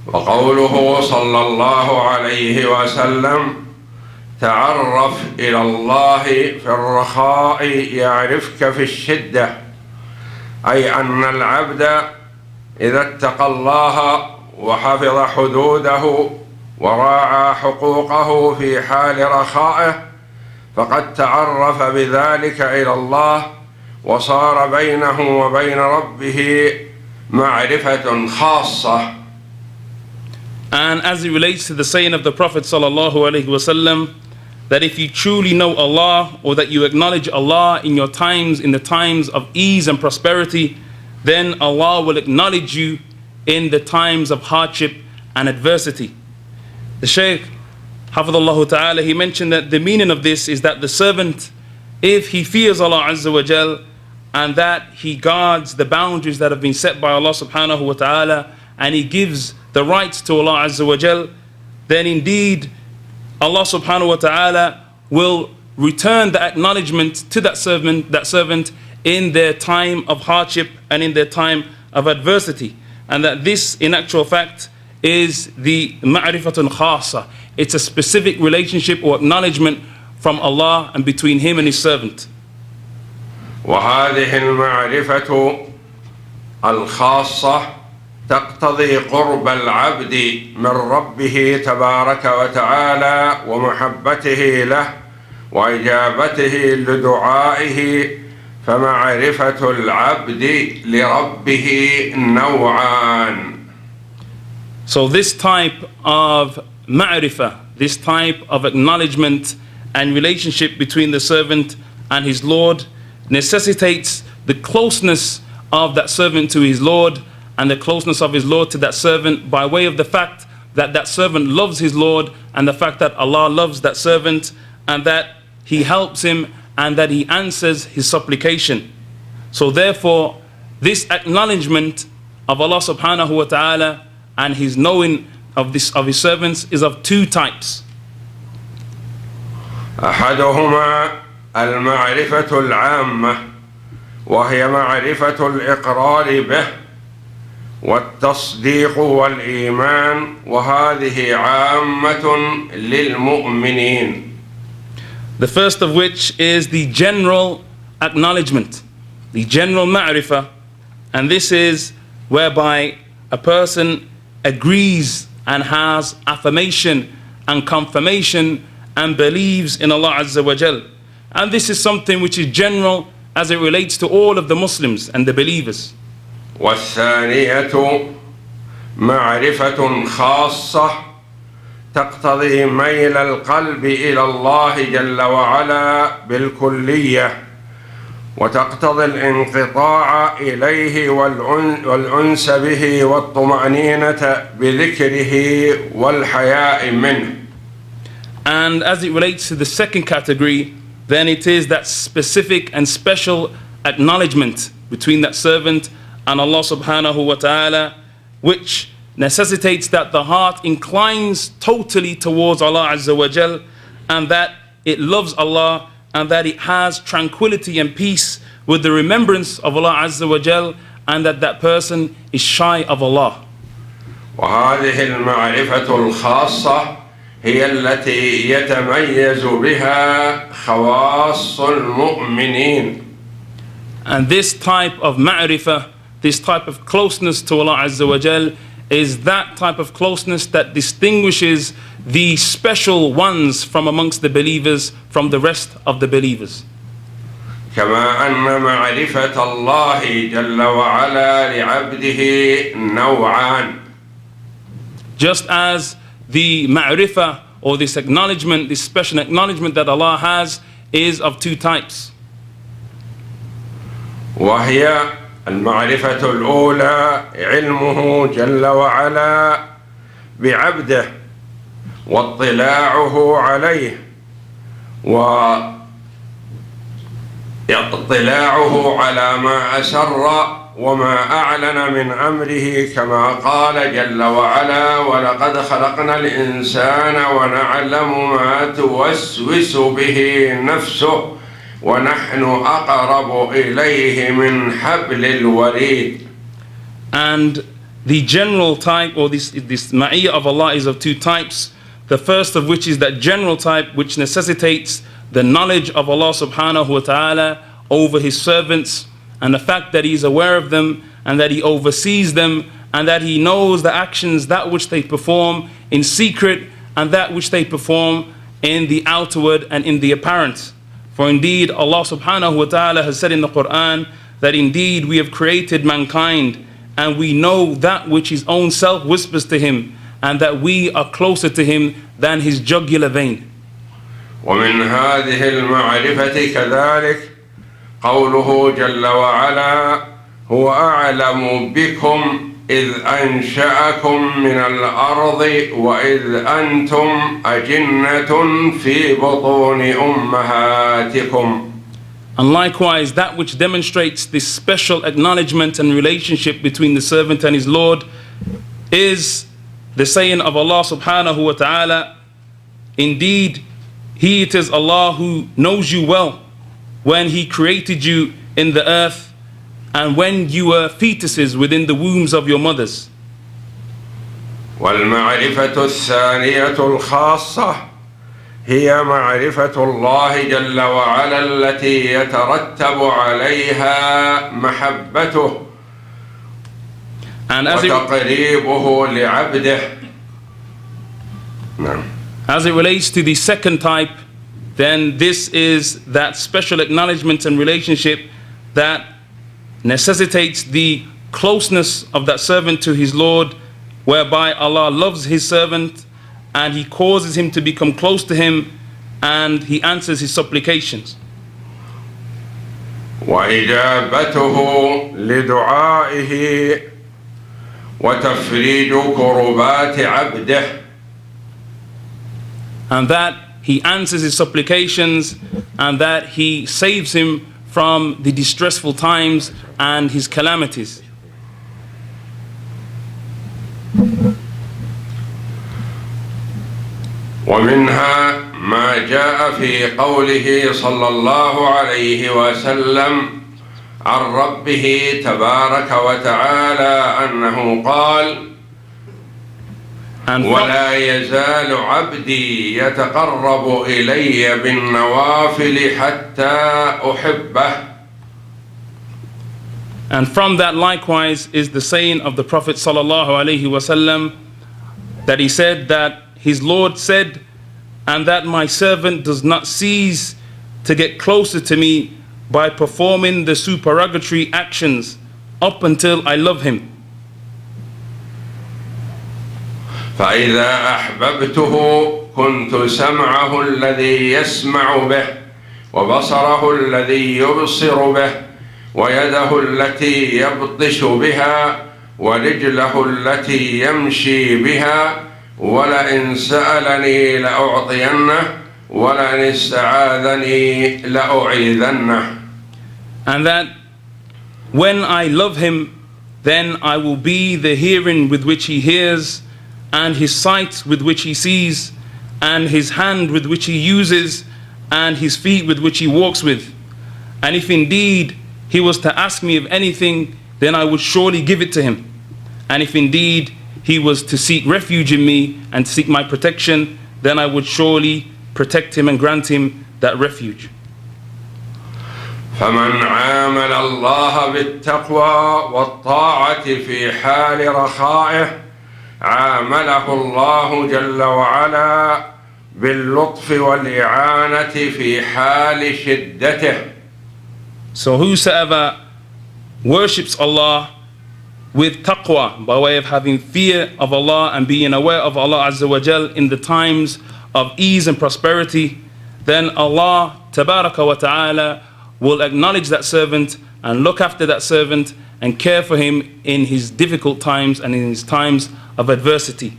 وقوله صلى الله عليه وسلم تعرف إلى الله في الرخاء يعرفك في الشدة، أي أن العبد إذا اتقى الله وحفظ حدوده وراعى حقوقه في حال رخائه فقد تعرف بذلك إلى الله وصار بينه وبين ربه معرفة خاصة. And as it relates to the saying of the Prophet sallallahu alaihi wasallam, that if you truly know Allah, or that you acknowledge Allah in the times of ease and prosperity, then Allah will acknowledge you in the times of hardship and adversity. The Shaykh, Hafidhullah Ta'ala, he mentioned that the meaning of this is that the servant, if he fears Allah Azza wa Jal, and that he guards the boundaries that have been set by Allah subhanahu wa ta'ala, and he gives the rights to Allah Azza wa Jal, then indeed Allah subhanahu wa ta'ala will return the acknowledgement to that servant in their time of hardship and in their time of adversity. And that this, in actual fact, is the ma'rifatun khasa. It's a specific relationship or acknowledgement from Allah and between Him and His servant. وهذه المعرفة الخاصة تقتضي قرب العبد من ربه تبارك وتعالى ومحبته له وإجابته لدعائه، فمعرفة العبد لربه نوعان. So this type of ma'rifah, this type of acknowledgement and relationship between the servant and his Lord necessitates the closeness of that servant to his Lord and the closeness of his Lord to that servant by way of the fact that that servant loves his Lord and the fact that Allah loves that servant and that He helps him and that He answers his supplication. So therefore, this acknowledgement of Allah subhanahu wa ta'ala and His knowing of His servants is of two types. أحدهما المعرفة العامة وهي معرفة الإقرار به والتصديق والإيمان، وهذه عامة للمؤمنين. The first of which is the general acknowledgement, the general ma'rifah, and this is whereby a person agrees and has affirmation and confirmation and believes in Allah Azza wa Jal. And this is something which is general as it relates to all of the Muslims and the believers. والثانية معرفة خاصة تقتضي ميل القلب إلى الله جل وعلا بالكلية، وتقتضي الانقطاع إليه والأنس به والطمأنينة بذكره والحياء منه. And as it relates to the second category, then it is that specific and special acknowledgement between that servant and Allah subhanahu wa ta'ala, which necessitates that the heart inclines totally towards Allah Azza wa Jal, and that it loves Allah, and that it has tranquility and peace with the remembrance of Allah Azza wa Jal, and that that person is shy of Allah. وهذه المعرفة الخاصة هي التي يتميز بها خواص المؤمنين. And this type of ma'rifah, this type of closeness to Allah Azza wa Jal, is that type of closeness that distinguishes the special ones from amongst the believers from the rest of the believers. كما أن معرفة الله جل وعلا لعبده نوعان. Just as the ma'rifah or this acknowledgement, this special acknowledgement that Allah has is of two types. وهي المعرفة الأولى علمه جل وعلا بعبده واطلاعه عليه واطلاعه على ما أسر وما أعلن من أمره، كما قال جل وعلا ولقد خلقنا الإنسان ونعلم ما توسوس به نفسه وَنَحْنُ أَقْرَبُ إِلَيْهِ مِنْ حَبْلِ الْوَرِيدِ. And the general type, or this ma'iyyah of Allah, is of two types. The first of which is that general type which necessitates the knowledge of Allah subhanahu wa ta'ala over His servants, and the fact that He is aware of them and that He oversees them, and that He knows the actions, that which they perform in secret and that which they perform in the outward and in the apparent. For indeed Allah subhanahu wa ta'ala has said in the Quran that indeed we have created mankind and we know that which His own self whispers to Him, and that we are closer to Him than His jugular vein. ومن هذه المعرفة كذلك قوله جل وعلا هو أعلم بكم إذ أنشأكم من الأرض وإذ أنتم أجنة في بطون أمهاتكم. And likewise, that which demonstrates this special acknowledgement and relationship between the servant and his Lord is the saying of Allah subhanahu wa ta'ala, indeed, He it is Allah who knows you well when He created you in the earth and when you were fetuses within the wombs of your mothers. والمعرفة الثانية الخاصة هي معرفة الله جل وعلا التي يترتب عليها محبته وتقريبه لعبده. نعم. As it relates to the second type, then this is that special acknowledgement and relationship that necessitates the closeness of that servant to his Lord, whereby Allah loves His servant and He causes him to become close to Him and He answers his supplications. وإجابته لدعائه وتفريج كربات عبده. And that He answers his supplications and that He saves him from the distressful times and his calamities. ومنها ما جاء في قوله صلى الله عليه وسلم عن ربه تبارك وتعالى أنه قال ولا يزال عبدي يتقرب إلي بالنوافل حتى أحبه. And from that likewise is the saying of the Prophet sallallahu alaihi wasallam, that he said that his Lord said, and that my servant does not cease to get closer to me by performing the supererogatory actions up until I love him. فإذا أحببته كنت سمعه الذي يسمع به وبصره الذي يبصر به ويده التي يبطش بها ورجله التي يمشي بها ولئن سألني لأعطينه ولئن استعاذني لأعيذنه. And that when I love him, then I will be the hearing with which he hears, and his sight with which he sees, and his hand with which he uses, and his feet with which he walks with. And if indeed he was to ask me of anything, then I would surely give it to him. And if indeed he was to seek refuge in me and seek my protection, then I would surely protect him and grant him that refuge. فمن عامل الله بالتقوى والطاعة في حال رخائه عامله الله جل وعلا باللطف والإعانة في حال شدته. So whosoever worships Allah with taqwa, by way of having fear of Allah and being aware of Allah Azza wa Jal in the times of ease and prosperity, then Allah Tabaraka wa Ta'ala will acknowledge that servant and look after that servant and care for him in his difficult times and in his times of adversity.